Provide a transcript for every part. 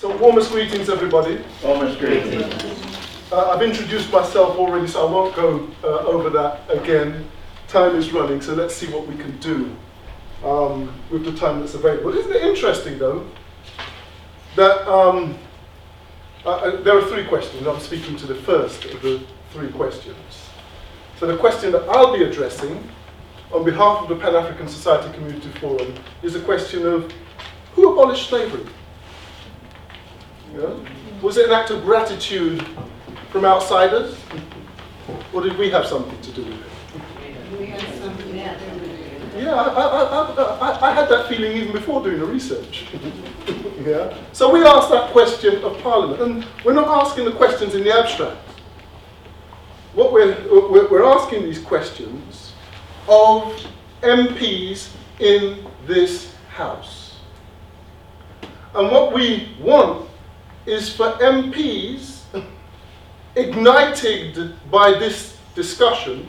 So warmest greetings, everybody. Warmest greetings. I've introduced myself already, so I won't go over that again. Time is running, so let's see what we can do with the time that's available. Isn't it interesting, though, that there are three questions. I'm speaking to the first of the three questions. So the question that I'll be addressing on behalf of the Pan-African Society Community Forum is the question of who abolished slavery? Yeah? Was it an act of gratitude from outsiders? Or did we have something to do with it? We had something to do with it. Yeah, I had that feeling even before doing the research. Yeah? So we asked that question of Parliament, and we're not asking the questions in the abstract. What we're asking these questions of MPs in this House. And what we want is for MPs, ignited by this discussion,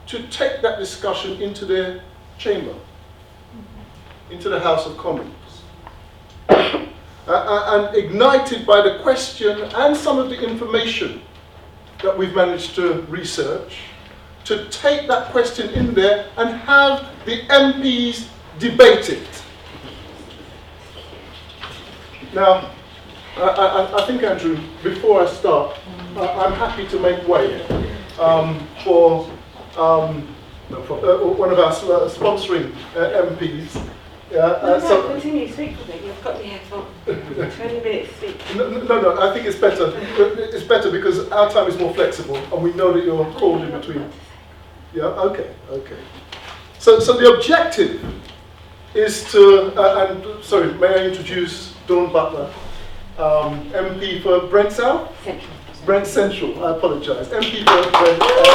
to take that discussion into their chamber, into the House of Commons. And ignited by the question and some of the information that we've managed to research, to take that question in there and have the MPs debate it. Now, I think, Andrew, before I start, I'm happy to make way for one of our sponsoring MPs. Continue, speak for me. You've got the headphone. 20 minutes, speak. No, I think it's better. It's better because our time is more flexible and we know that you're called in between. Yeah, okay. So the objective is to, sorry, may I introduce Dawn Butler, MP for Brent South? Central. Brent Central, I apologise. MP for Brent Central.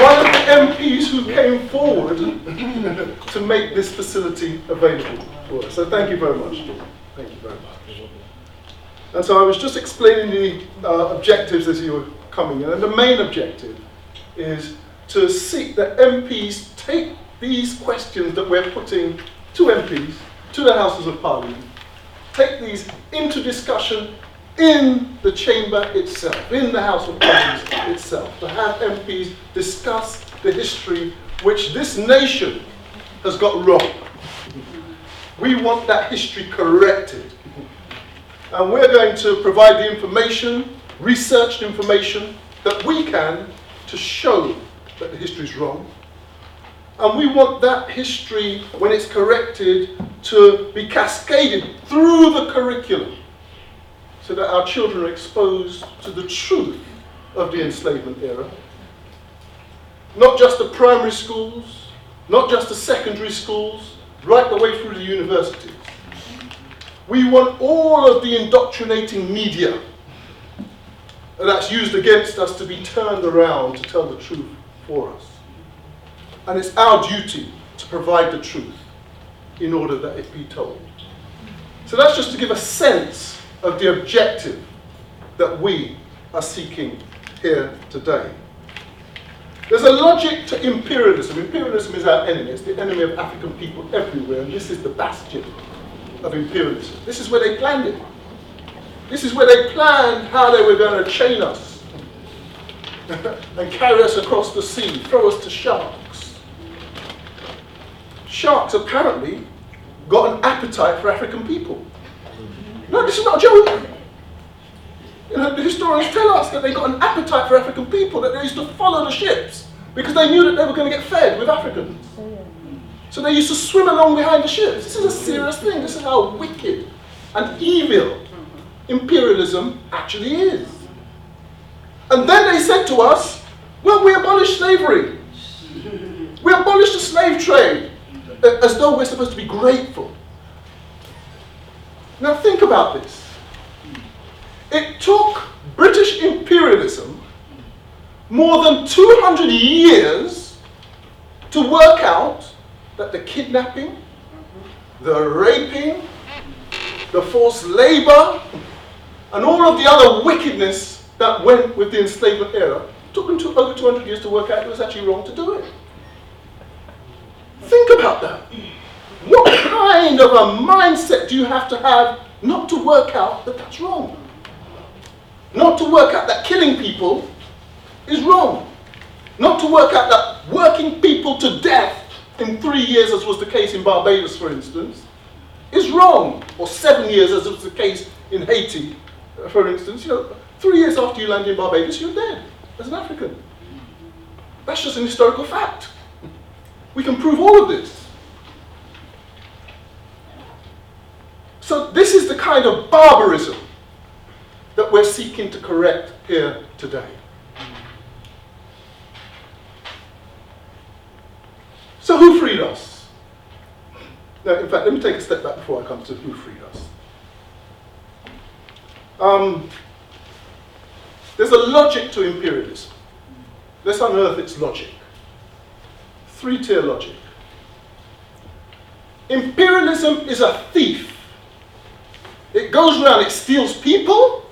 One of the MPs who came forward to make this facility available for us. So thank you very much, Dawn. Thank you very much. And so I was just explaining the objectives as you were coming in. And the main objective is to seek that MPs take these questions that we're putting to MPs, to the Houses of Parliament, take these into discussion in the chamber itself, in the House of Commons itself, to have MPs discuss the history which this nation has got wrong. We want that history corrected. And we're going to provide the information, researched information, that we can to show that the history is wrong. And we want that history, when it's corrected, to be cascaded through the curriculum so that our children are exposed to the truth of the enslavement era. Not just the primary schools, not just the secondary schools, right the way through the universities. We want all of the indoctrinating media that's used against us to be turned around to tell the truth for us. And it's our duty to provide the truth in order that it be told. So that's just to give a sense of the objective that we are seeking here today. There's a logic to imperialism. Imperialism is our enemy. It's the enemy of African people everywhere, and this is the bastion of imperialism. This is where they planned it. This is where they planned how they were going to chain us and carry us across the sea, throw us to sharks. Sharks apparently got an appetite for African people. No, this is not a joke. You know, the historians tell us that they got an appetite for African people, that they used to follow the ships because they knew that they were going to get fed with Africans. So they used to swim along behind the ships. This is a serious thing. This is how wicked and evil imperialism actually is. And then they said to us, well, we abolished slavery. We abolished the slave trade, as though we're supposed to be grateful. Now think about this. It took British imperialism more than 200 years to work out that the kidnapping, the raping, the forced labor, and all of the other wickedness that went with the enslavement era, took them over 200 years to work out it was actually wrong to do it. Think about that. What kind kind of a mindset do you have to have not to work out that that's wrong? Not to work out that killing people is wrong. Not to work out that working people to death in 3 years, as was the case in Barbados, for instance, is wrong. Or 7 years, as was the case in Haiti, for instance. 3 years after you land in Barbados, you're dead as an African. That's just an historical fact. We can prove all of this. So this is the kind of barbarism that we're seeking to correct here today. So who freed us? Now, in fact, let me take a step back before I come to who freed us. There's a logic to imperialism. Let's unearth its logic. Three-tier logic. Imperialism is a thief. It goes around, it steals people,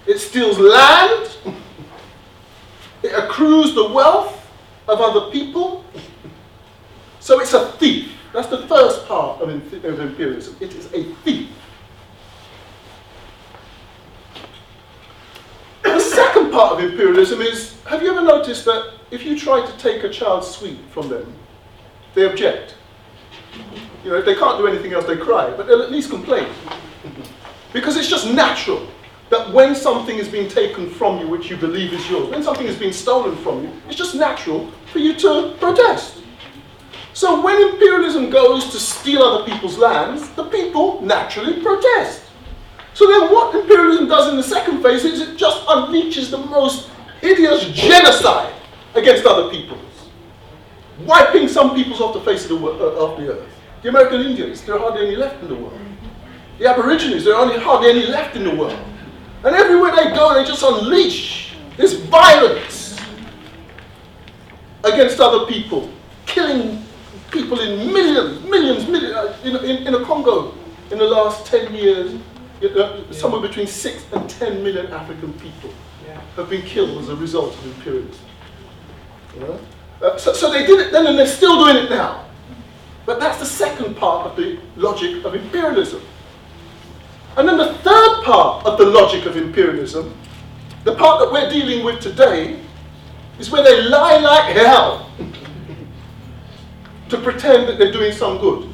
it steals land, it accrues the wealth of other people. So it's a thief. That's the first part of imperialism. It is a thief. The second part of imperialism is, have you ever noticed that if you try to take a child's sweet from them, they object? If they can't do anything else, they cry, but they'll at least complain. Because it's just natural that when something is being taken from you which you believe is yours, when something is being stolen from you, it's just natural for you to protest. So when imperialism goes to steal other people's lands, the people naturally protest. So then what imperialism does in the second phase is it just unleashes the most hideous genocide against other peoples, wiping some peoples off the face of the earth. The American Indians, there are hardly any left in the world. The Aborigines, there are hardly any left in the world. And everywhere they go, they just unleash this violence against other people, killing people in millions. In the Congo, in the last 10 years, somewhere between 6 and 10 million African people have been killed as a result of imperialism. So they did it then and they're still doing it now. But that's the second part of the logic of imperialism. And then the third part of the logic of imperialism, the part that we're dealing with today, is where they lie like hell to pretend that they're doing some good.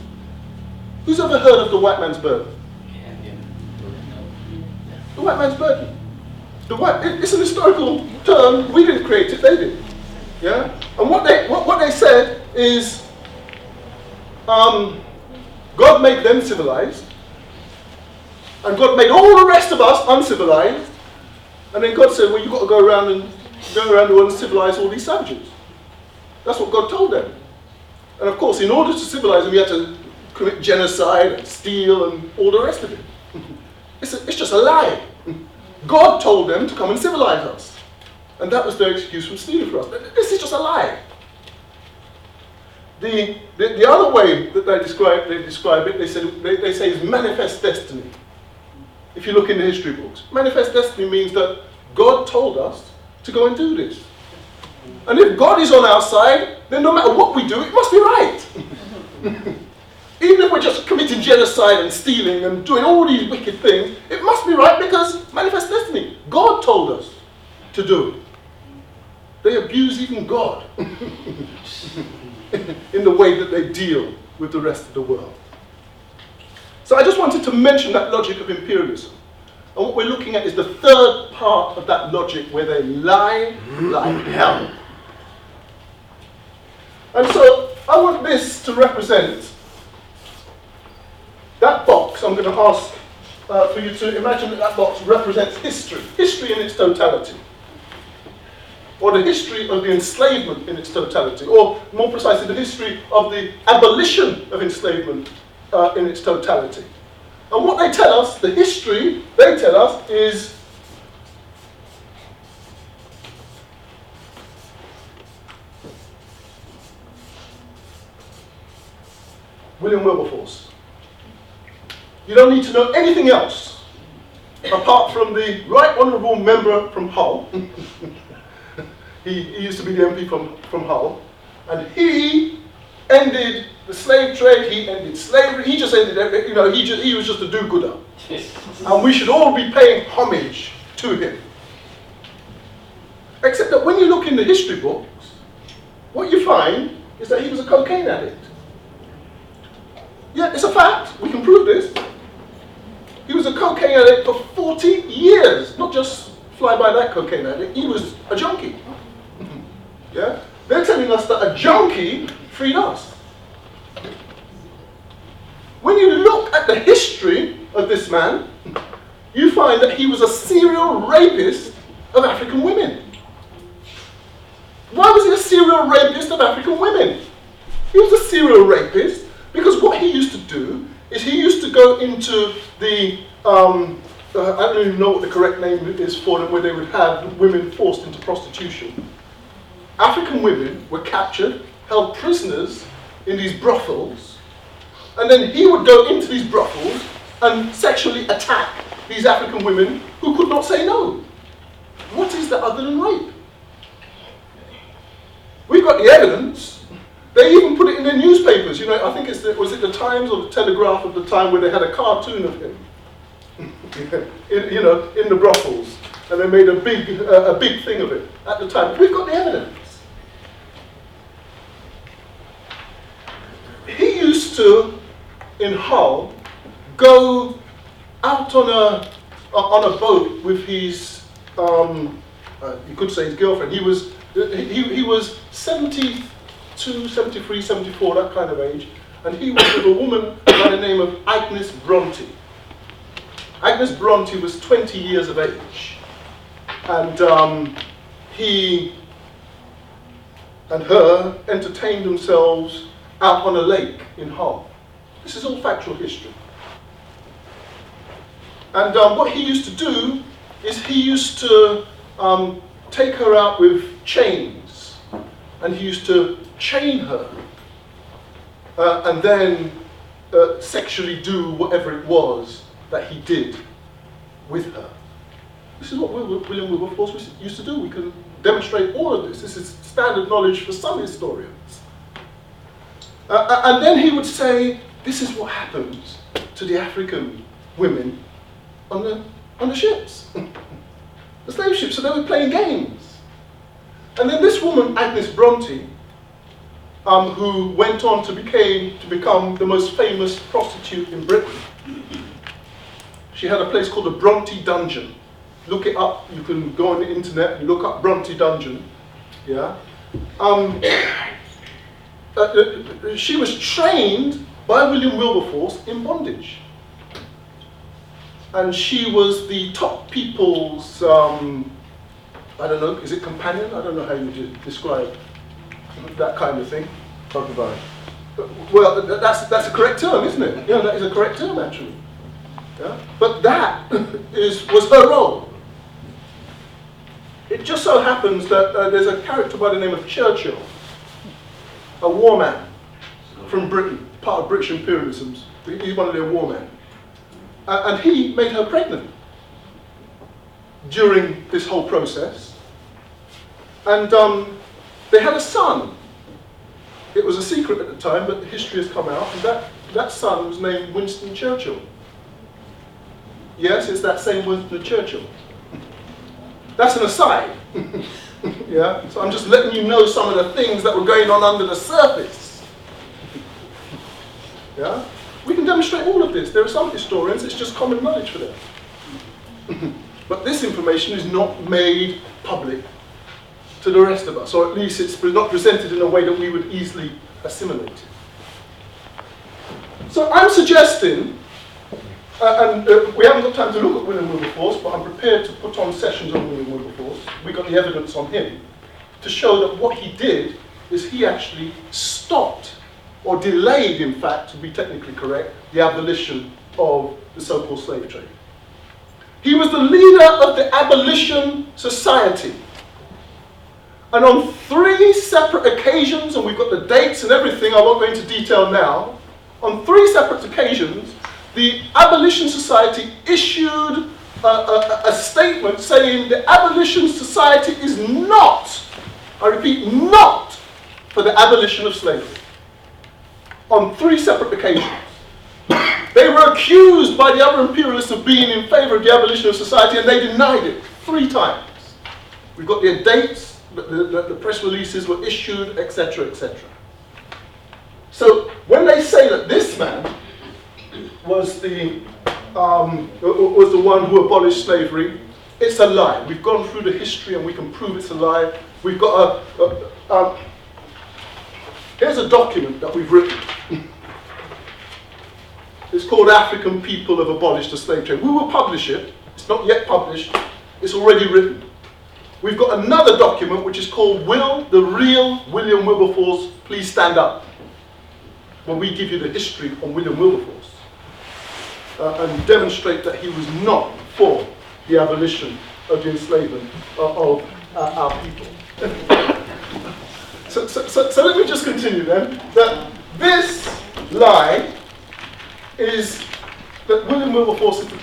Who's ever heard of the white man's burden? The white man's burden. It's an historical term. We didn't create it, they did. Yeah? And what they said is, God made them civilized, and God made all the rest of us uncivilized, and then God said, well, you've got to go around the world and civilize all these savages. That's what God told them. And of course, in order to civilize them, you had to commit genocide and steal and all the rest of it. It's just a lie. God told them to come and civilize us. And that was their excuse for stealing from us. This is just a lie. The other way that they describe it, they say is manifest destiny. If you look in the history books, manifest destiny means that God told us to go and do this. And if God is on our side, then no matter what we do, it must be right. Even if we're just committing genocide and stealing and doing all these wicked things, it must be right because manifest destiny. God told us to do it. They abuse even God in the way that they deal with the rest of the world. So I just wanted to mention that logic of imperialism. And what we're looking at is the third part of that logic where they lie like hell. And so I want this to represent that box. I'm going to ask for you to imagine that box represents history. History in its totality. Or the history of the enslavement in its totality. Or more precisely, the history of the abolition of enslavement in its totality. And what they tell us, the history they tell us is William Wilberforce. You don't need to know anything else apart from the Right Honourable Member from Hull. he used to be the MP from Hull. And he ended the slave trade, he ended slavery, he just ended everything, he was just a do-gooder. And we should all be paying homage to him. Except that when you look in the history books, what you find is that he was a cocaine addict. Yeah, it's a fact, we can prove this. He was a cocaine addict for 40 years, not just fly by that cocaine addict, he was a junkie. Yeah? They're telling us that a junkie freed us. When you look at the history of this man, you find that he was a serial rapist of African women. Why was he a serial rapist of African women? He was a serial rapist because what he used to do is he used to go into the, I don't even know what the correct name is for them, where they would have women forced into prostitution. African women were captured, held prisoners in these brothels, and then he would go into these brothels and sexually attack these African women who could not say no. What is that other than rape? We've got the evidence. They even put it in their newspapers. I think was it the Times or the Telegraph at the time where they had a cartoon of him, in the brothels, and they made a big thing of it at the time. We've got the evidence. He used to, in Hull, go out on a boat with his, you could say his girlfriend. He was 72, 73, 74, that kind of age, and he was with a woman by the name of Agnes Bronte. Agnes Bronte was 20 years of age, and he and her entertained themselves out on a lake in Hull. This is all factual history. And what he used to do is he used to take her out with chains, and he used to chain her and then sexually do whatever it was that he did with her. This is what William Wilberforce used to do. We can demonstrate all of this. This is standard knowledge for some historians. And then he would say, this is what happens to the African women on the ships, the slave ships. So they were playing games. And then this woman, Agnes Bronte, who went on to become the most famous prostitute in Britain. She had a place called the Bronte Dungeon. Look it up. You can go on the internet and look up Bronte Dungeon. Yeah. She was trained by William Wilberforce in bondage. And she was the top people's, I don't know, is it companion? I don't know how you describe that kind of thing. Concubine. Well, that's a correct term, isn't it? Yeah, that is a correct term, actually. Yeah? But that was her role. It just so happens that there's a character by the name of Churchill, a war man from Britain, part of British imperialism. He's one of their war men. And he made her pregnant during this whole process. And they had a son. It was a secret at the time, but history has come out. And that son was named Winston Churchill. Yes, it's that same Winston Churchill. That's an aside. Yeah? So I'm just letting you know some of the things that were going on under the surface. Yeah? We can demonstrate all of this. There are some historians, it's just common knowledge for them. But this information is not made public to the rest of us, or at least it's not presented in a way that we would easily assimilate it. So I'm suggesting, and we haven't got time to look at William Wilberforce, but I'm prepared to put on sessions on William Wilberforce. We got the evidence on him to show that what he did is he actually stopped, or delayed, in fact, to be technically correct, the abolition of the so-called slave trade. He was the leader of the Abolition Society. And on 3 separate occasions, and we've got the dates and everything, I won't go into detail now, on 3 separate occasions, the Abolition Society issued a statement saying the Abolition Society is not, I repeat, not for the abolition of slavery. on 3 separate occasions. They were accused by the other imperialists of being in favour of the abolition of society, and they denied it 3 times. We've got their dates, the press releases were issued, etc., etc. So when they say that this man was the one who abolished slavery, it's a lie. We've gone through the history and we can prove it's a lie. We've got here's a document that we've written. It's called African People Have Abolished the Slave Trade. We will publish it. It's not yet published. It's already written. We've got another document which is called Will the Real William Wilberforce Please Stand Up? Where we give you the history on William Wilberforce and demonstrate that he was not for the abolition of the enslavement of our people. So let me just continue then. That this lie is that William Wilberforce is the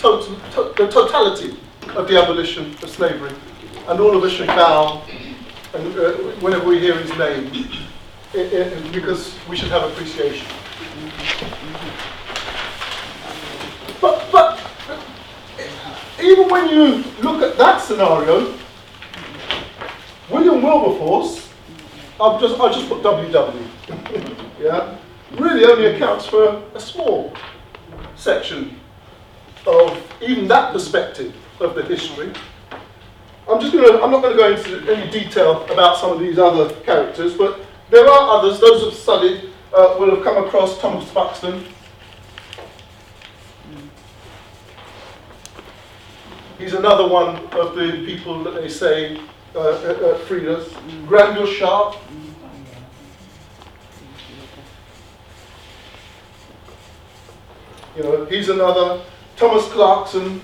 totality of the abolition of slavery, and all of us should bow and whenever we hear his name, because we should have appreciation. But even when you look at that scenario, William Wilberforce, I'll just put WW, yeah, really only accounts for a small section of even that perspective of the history. I'm not going to go into any detail about some of these other characters, but there are others. Those who have studied will have come across Thomas Buxton. He's another one of the people that they say freed us. Granville Sharp. You know, he's another. Thomas Clarkson.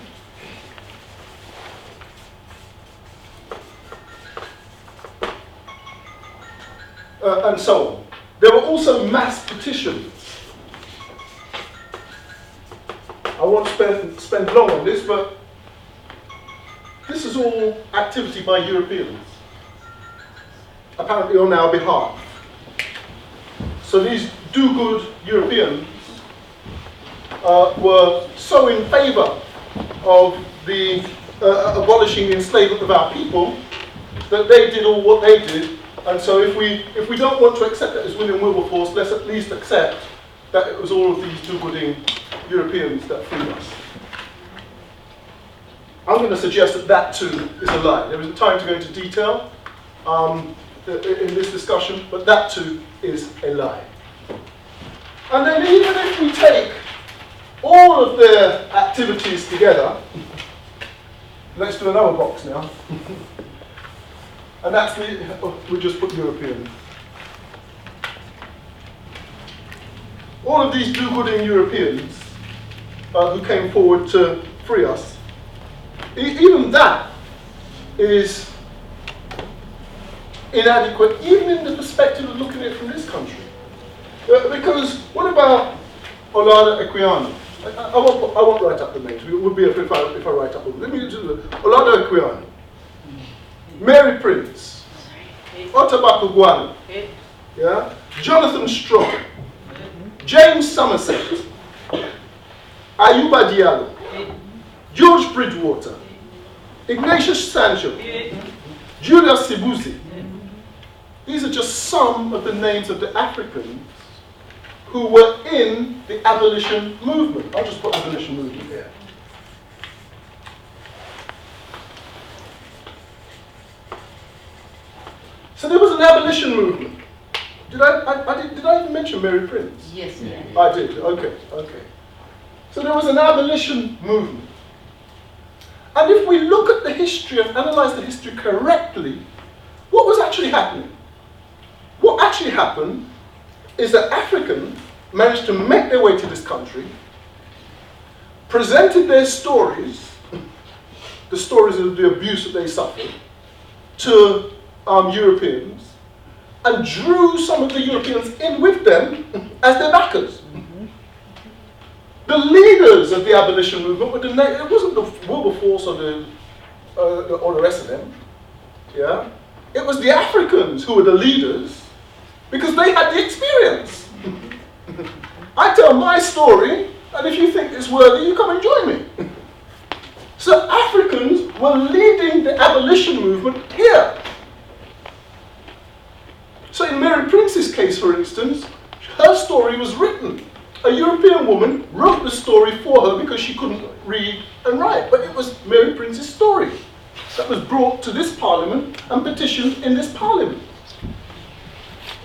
And so on. There were also mass petitions. I won't spend long on this, but this is all activity by Europeans, apparently on our behalf. So these do-good Europeans were so in favour of the abolishing enslavement of our people that they did all what they did. And so if we don't want to accept that as William Wilberforce, let's at least accept that it was all of these do-gooding Europeans that freed us. I'm going to suggest that that too is a lie. There isn't time to go into detail in this discussion, but that too is a lie. And then even if we take all of their activities together, let's do another box now. And that's we'll just put European. All of these do-gooding Europeans who came forward to free us, even that is inadequate, even in the perspective of looking at it from this country. Because what about Olada Equiano? I won't write up the names. It would be if I write up them. Let me do Olada Equiano, Mary Prince, Otabako Guano, yeah? Jonathan Strong, James Somerset, Ayuba Diallo, George Bridgewater, Ignatius Sancho, Julius Sibuzi. These are just some of the names of the Africans who were in the abolition movement. I'll just put abolition movement here. So there was an abolition movement. Did I even mention Mary Prince? Yes, yeah. I did. Okay. So there was an abolition movement. And if we look at the history and analyze the history correctly, what was actually happening? What actually happened is that Africans managed to make their way to this country, presented their stories, the stories of the abuse that they suffered, to Europeans, and drew some of the Europeans in with them as their backers. The leaders of the abolition movement were it wasn't the Wilberforce or the rest of them. Yeah, it was the Africans who were the leaders because they had the experience. I tell my story, and if you think it's worthy, you come and join me. So Africans were leading the abolition movement here. So in Mary Prince's case, for instance, her story was written. A European woman wrote the story for her because she couldn't read and write, but it was Mary Prince's story that was brought to this parliament and petitioned in this parliament.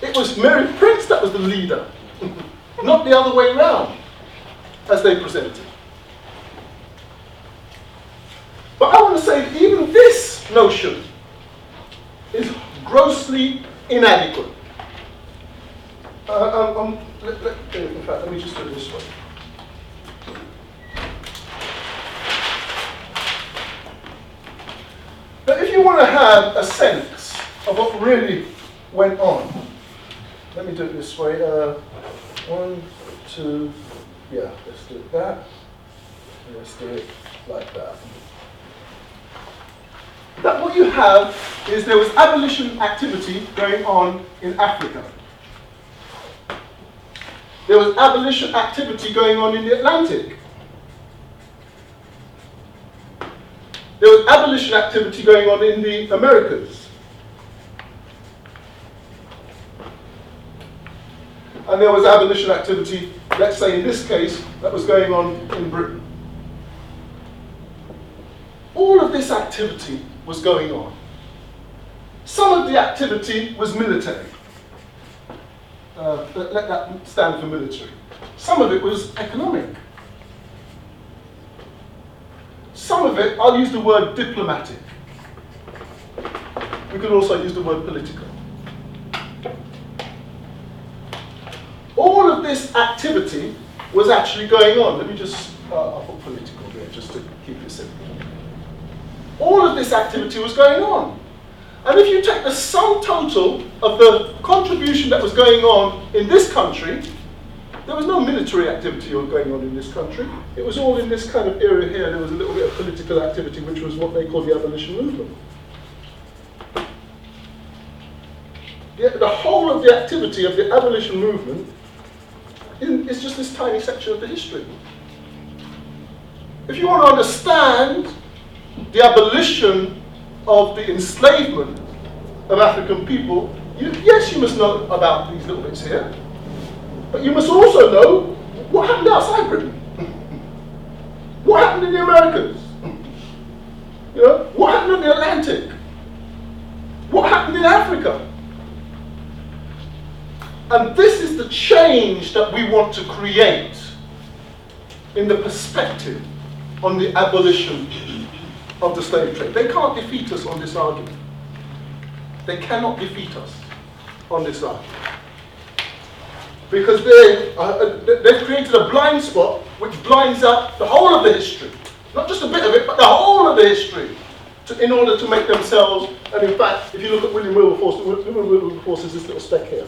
It was Mary Prince that was the leader, not the other way around, as they presented. But I want to say that even this notion is grossly inadequate. In fact, let me just do it this way. But if you want to have a sense of what really went on, let me do it this way. 1, 2, yeah, let's do it that. Let's do it like that. That what you have is there was abolition activity going on in Africa. There was abolition activity going on in the Atlantic. There was abolition activity going on in the Americas. And there was abolition activity, let's say in this case, that was going on in Britain. All of this activity was going on. Some of the activity was military. Let that stand for military. Some of it was economic. Some of it, I'll use the word diplomatic. We could also use the word political. All of this activity was actually going on. Let me just, I'll put political there just to keep it simple. All of this activity was going on. And if you take the sum total of the contribution that was going on in this country, there was no military activity going on in this country. It was all in this kind of area here. There was a little bit of political activity, which was what they call the abolition movement. The whole of the activity of the abolition movement is just this tiny section of the history. If you want to understand the abolition of the enslavement of African people, yes, you must know about these little bits here, but you must also know what happened outside Britain. What happened in the Americas? You know, what happened in the Atlantic? What happened in Africa? And this is the change that we want to create in the perspective on the abolition of the slave trade. They can't defeat us on this argument. They cannot defeat us on this argument. Because they've created a blind spot which blinds out the whole of the history. Not just a bit of it, but the whole of the history in order to make themselves, and in fact, if you look at William Wilberforce is this little speck here.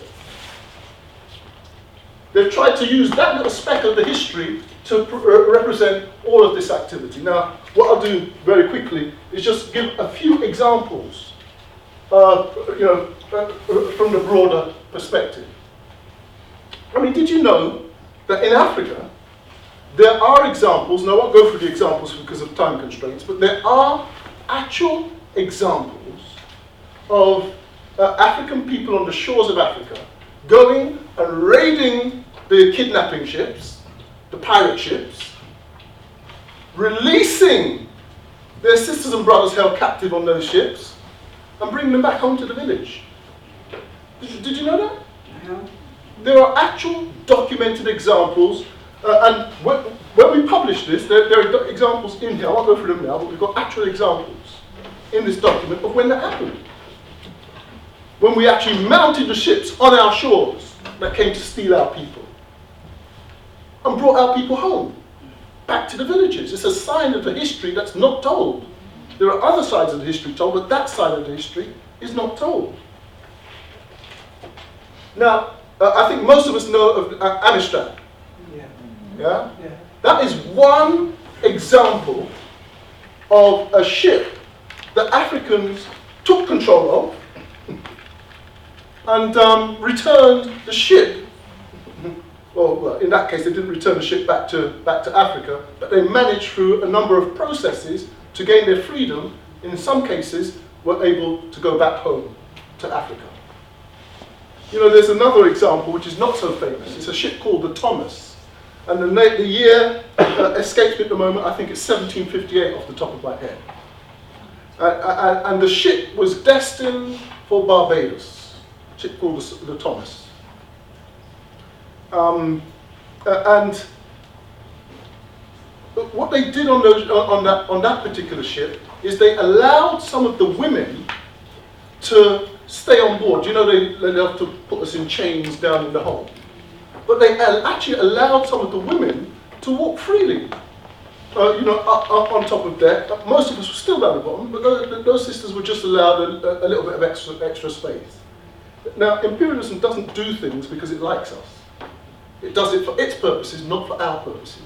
They've tried to use that little speck of the history to represent all of this activity. Now, what I'll do very quickly is just give a few examples, from the broader perspective. I mean, did you know that in Africa, there are examples, and I won't go through the examples because of time constraints, but there are actual examples of African people on the shores of Africa going and raiding the kidnapping ships, the pirate ships, releasing their sisters and brothers held captive on those ships, and bringing them back home to the village. Did you know that? No. There are actual documented examples, and when we publish this, there are examples in here. I won't go through them now, but we've got actual examples in this document of when that happened. When we actually mounted the ships on our shores that came to steal our people and brought our people home, back to the villages. It's a sign of the history that's not told. There are other sides of the history told, but that side of the history is not told. Now, I think most of us know of Amistad. Yeah? That is one example of a ship that Africans took control of and returned the ship well, in that case, they didn't return the ship back to Africa, but they managed through a number of processes to gain their freedom. In some cases, were able to go back home to Africa. You know, there's another example which is not so famous. It's a ship called the Thomas. And the year escapes me at the moment. I think it's 1758 off the top of my head. And the ship was destined for Barbados. A ship called the Thomas. And what they did on that particular ship is they allowed some of the women to stay on board. You know, they have to put us in chains down in the hold. But they actually allowed some of the women to walk freely, you know, up on top of deck. Most of us were still down the bottom, but those sisters were just allowed a little bit of extra space. Now, imperialism doesn't do things because it likes us. It does it for its purposes, not for our purposes.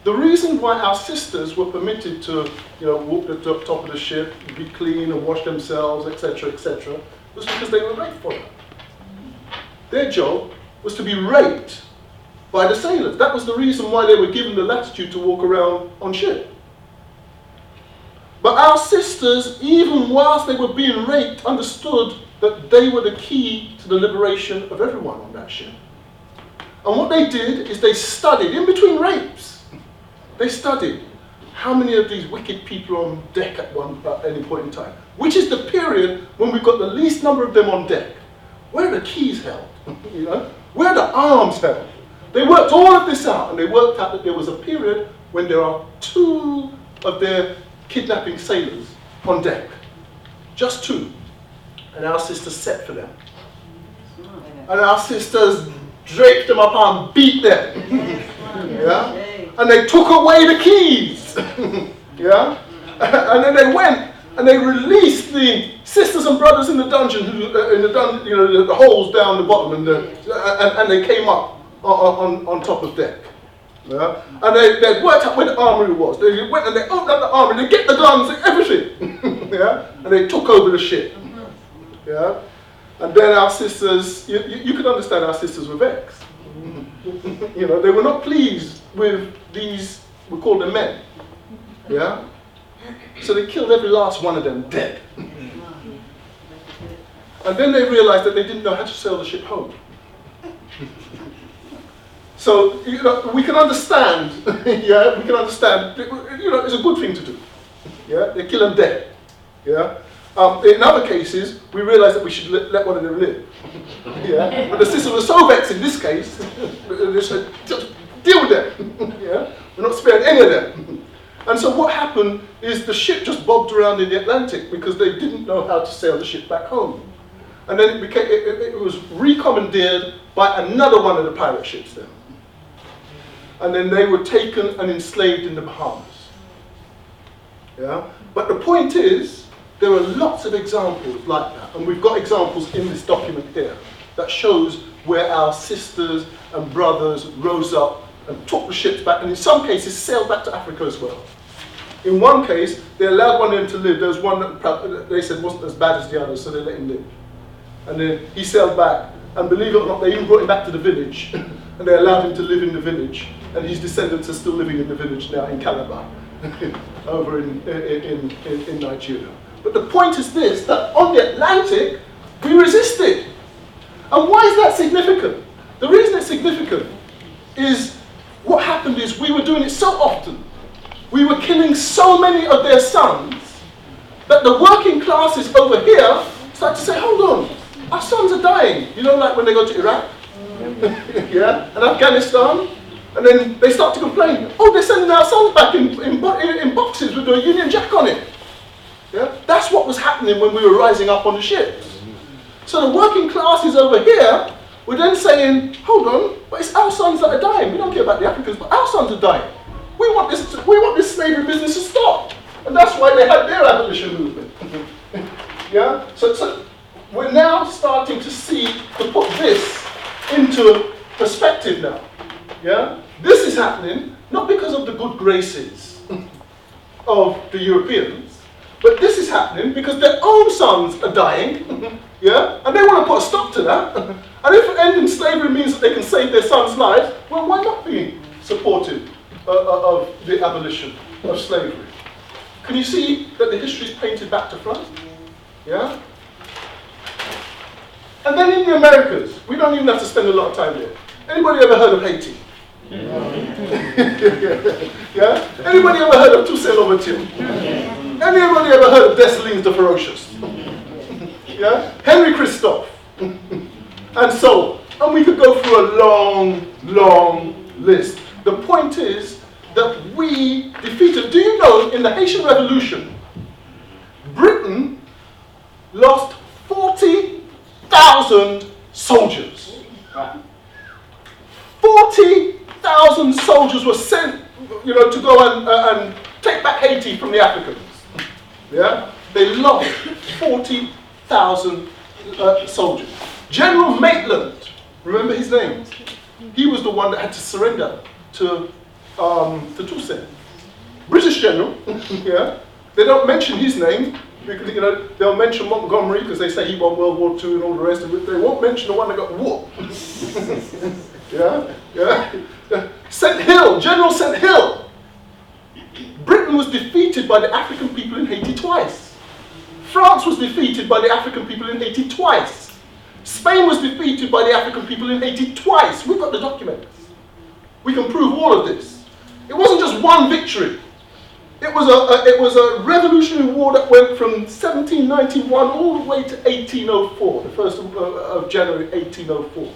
The reason why our sisters were permitted to, you know, walk the top of the ship, be clean and wash themselves, etc., was because they were raped for it. Their job was to be raped by the sailors. That was the reason why they were given the latitude to walk around on ship. But our sisters, even whilst they were being raped, understood that they were the key to the liberation of everyone on that ship. And what they did is they studied, in between rapes, they studied how many of these wicked people are on deck at any point in time. Which is the period when we've got the least number of them on deck. Where are the keys held? You know? Where are the arms held? They worked all of this out, and they worked out that there was a period when there are 2 of their kidnapping sailors on deck. Just 2. And our sisters set for them. And our sisters draped them up and beat them. Yeah? And they took away the keys. Yeah? And then they went and they released the sisters and brothers in the dungeon, you know, the holes down the bottom, and they came up on top of deck. Yeah? And they worked out where the armory was. They went and they opened up the armory, they get the guns and everything. Yeah? And they took over the ship. Yeah? And then our sisters, you could understand our sisters were vexed. You know, they were not pleased with these, we call them men. Yeah? So they killed every last one of them dead. And then they realized that they didn't know how to sail the ship home. So, you know, we can understand, yeah, we can understand, you know, it's a good thing to do. Yeah? They kill them dead. Yeah? In other cases, we realized that we should let one of them live. Yeah? But the sisters were so vexed in this case, they said, just deal with them. Yeah? We're not sparing any of them. And so what happened is the ship just bobbed around in the Atlantic because they didn't know how to sail the ship back home. And then it was recommandeered by another one of the pirate ships then. And then they were taken and enslaved in the Bahamas. Yeah? But the point is, there are lots of examples like that, and we've got examples in this document here that shows where our sisters and brothers rose up and took the ships back, and in some cases sailed back to Africa as well. In one case, they allowed one of them to live. There was one that they said wasn't as bad as the others, so they let him live. And then he sailed back, and believe it or not, they even brought him back to the village, and they allowed him to live in the village, and his descendants are still living in the village now in Calabar, over in Nigeria. But the point is this, that on the Atlantic, we resisted. And why is that significant? The reason it's significant is what happened is we were doing it so often. We were killing so many of their sons that the working classes over here started to say, hold on, our sons are dying. You know, like when they go to Iraq, yeah, and Afghanistan, and then they start to complain, oh, they're sending our sons back in boxes with a Union Jack on it. Yeah? That's what was happening when we were rising up on the ships. So the working classes over here were then saying, hold on, but it's our sons that are dying. We don't care about the Africans, but our sons are dying. We want this slavery business to stop. And that's why they had their abolition movement. Yeah? So we're now starting to see, to put this into perspective now. Yeah? This is happening not because of the good graces of the Europeans, but this is happening because their own sons are dying. Yeah? And they want to put a stop to that. And if ending slavery means that they can save their sons' lives, well, why not be supportive of the abolition of slavery? Can you see that the history is painted back to front? Yeah? And then in the Americas, we don't even have to spend a lot of time there. Anybody ever heard of Haiti? Yeah? Anybody ever heard of Toussaint Louverture? Anybody ever heard of Dessalines the Ferocious? Yeah? Henry Christophe? And so on. And we could go through a long, long list. The point is that we defeated, do you know, in the Haitian Revolution, Britain lost 40,000 soldiers. 40,000 soldiers were sent, to go and take back Haiti from the Africans. Yeah? They lost 40,000 soldiers. General Maitland, remember his name? He was the one that had to surrender to Toussaint. British general, yeah? They don't mention his name, because they'll mention Montgomery because they say he won World War II and all the rest of it. They won't mention the one that got whooped. Yeah? St. Hill, General St. Hill. Britain was defeated by the African people in Haiti twice. France was defeated by the African people in Haiti twice. Spain was defeated by the African people in Haiti twice. We've got the documents. We can prove all of this. It wasn't just one victory. It was a revolutionary war that went from 1791 all the way to 1804, the 1st of January 1804.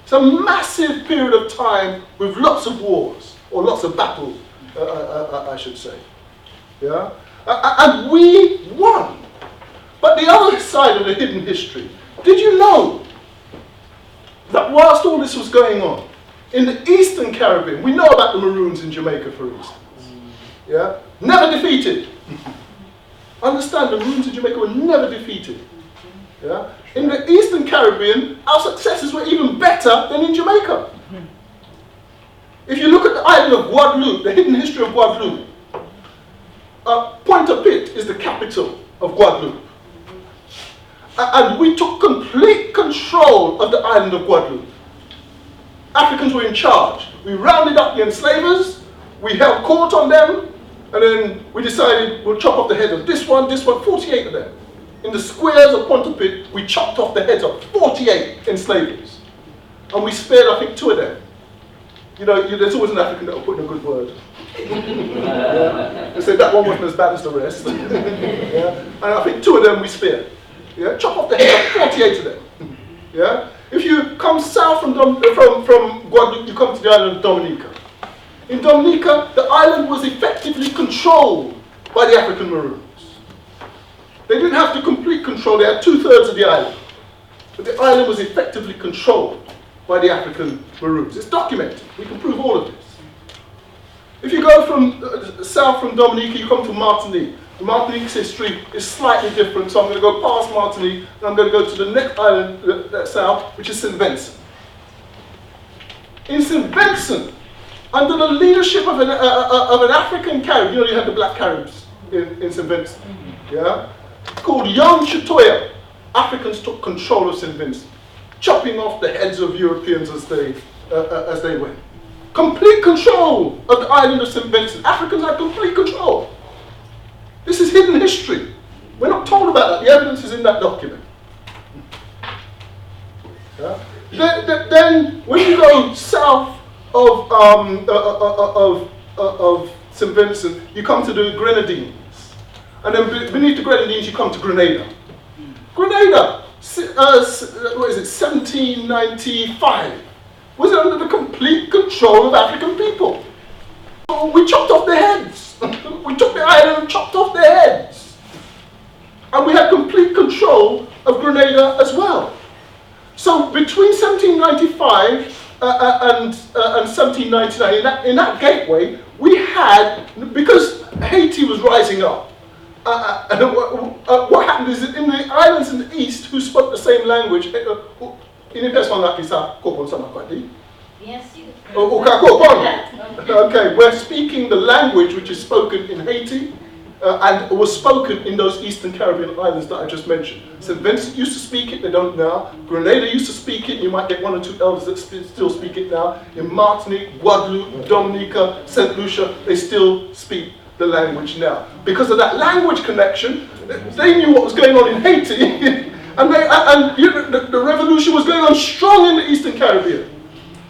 It's a massive period of time with lots of wars, or lots of battles, I should say. Yeah? And we won. But the other side of the hidden history, did you know that whilst all this was going on, in the Eastern Caribbean, we know about the Maroons in Jamaica, for instance. Yeah? Never defeated. Understand, the Maroons in Jamaica were never defeated. Yeah? In the Eastern Caribbean, our successes were even better than in Jamaica. If you look at the island of Guadeloupe, the hidden history of Guadeloupe, Pointe-à-Pitre is the capital of Guadeloupe. And we took complete control of the island of Guadeloupe. Africans were in charge. We rounded up the enslavers, we held court on them, and then we decided we'll chop off the head of this one, 48 of them. In the squares of Pointe-à-Pitre, we chopped off the heads of 48 enslavers. And we spared, I think, 2 of them. There's always an African that will put in a good word. Yeah? They said that one wasn't as bad as the rest. Yeah? And I think 2 of them we spared. Yeah? Chop off the heads of 48 of them. Yeah? If you come south from Guadeloupe, you come to the island of Dominica. In Dominica, the island was effectively controlled by the African Maroons. They didn't have the complete control, they had 2/3 of the island. But the island was effectively controlled by the African Maroons. It's documented, we can prove all of this. If you go from south from Dominica, you come to Martinique. Martinique's history is slightly different, so I'm going to go past Martinique, and I'm going to go to the next island that's south, which is St. Vincent. In St. Vincent, under the leadership of an African Carib, you had the black Caribs in St. Vincent, yeah? Called Young Chitoya, Africans took control of St. Vincent, chopping off the heads of Europeans as they went. Complete control of the island of St. Vincent. Africans had complete control. This is hidden history. We're not told about that. The evidence is in that document. Yeah? Then when you go south of St. Vincent, you come to the Grenadines. And then beneath the Grenadines, you come to Grenada. Grenada, 1795, was under the complete control of African people. So we chopped off their heads. We took the island and chopped off their heads. And we had complete control of Grenada as well. So between 1795 and 1799, in that gateway, we had, because Haiti was rising up, what happened is that in the islands in the east who spoke the same language, Yes, you. okay, we're speaking the language which is spoken in Haiti, and was spoken in those Eastern Caribbean islands that I just mentioned. St. Vincent used to speak it, they don't now. Grenada used to speak it, you might get one or two elders that still speak it now. In Martinique, Guadeloupe, Dominica, St. Lucia, they still speak the language now. Because of that language connection, they knew what was going on in Haiti, and you know, the revolution was going on strong in the Eastern Caribbean.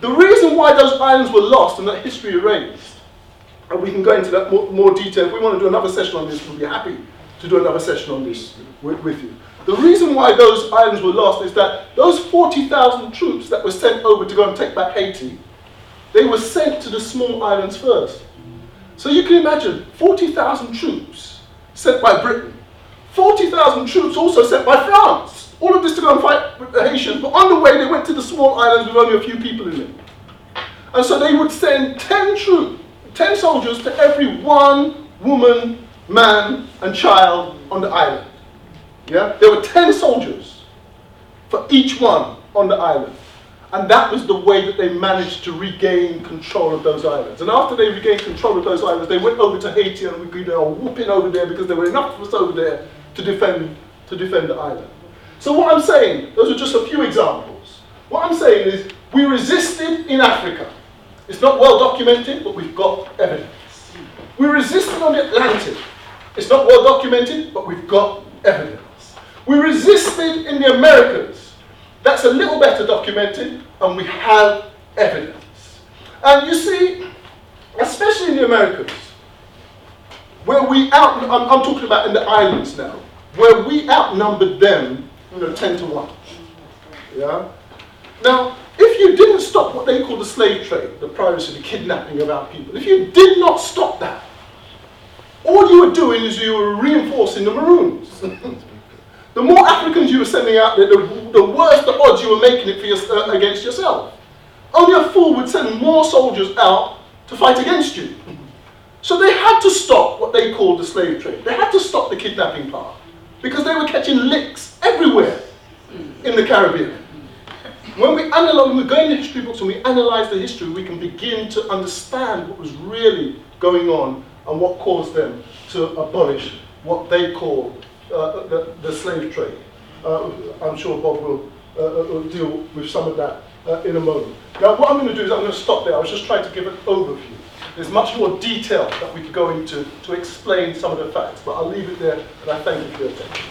The reason why those islands were lost and that history erased, and we can go into that more detail. If we want to do another session on this, we'll be happy to do another session on this with you. The reason why those islands were lost is that those 40,000 troops that were sent over to go and take back Haiti, they were sent to the small islands first. So you can imagine 40,000 troops sent by Britain, 40,000 troops also sent by France. All of this to go and fight with the Haitians, but on the way they went to the small islands with only a few people in them. And so they would send 10 soldiers to every one woman, man, and child on the island. Yeah? There were 10 soldiers for each one on the island. And that was the way that they managed to regain control of those islands. And after they regained control of those islands, they went over to Haiti and we were whooping over there because there were enough of us over there to defend the island. So what I'm saying, those are just a few examples. What I'm saying is we resisted in Africa. It's not well documented, but we've got evidence. We resisted on the Atlantic. It's not well documented, but we've got evidence. We resisted in the Americas. That's a little better documented, and we have evidence. And you see, especially in the Americas, where I'm talking about in the islands now, where we outnumbered them, 10 to 1. Yeah? Now, if you didn't stop what they call the slave trade, the piracy, the kidnapping of our people, if you did not stop that, all you were doing is you were reinforcing the Maroons. The more Africans you were sending out there, the worse the odds you were making it for against yourself. Only a fool would send more soldiers out to fight against you. So they had to stop what they called the slave trade. They had to stop the kidnapping part because they were catching licks everywhere in the Caribbean. When we go into history books and we analyze the history, we can begin to understand what was really going on and what caused them to abolish what they call the slave trade. I'm sure Bob will deal with some of that in a moment. Now, what I'm going to do is I'm going to stop there. I was just trying to give an overview. There's much more detail that we could go into to explain some of the facts, but I'll leave it there, and I thank you for your attention.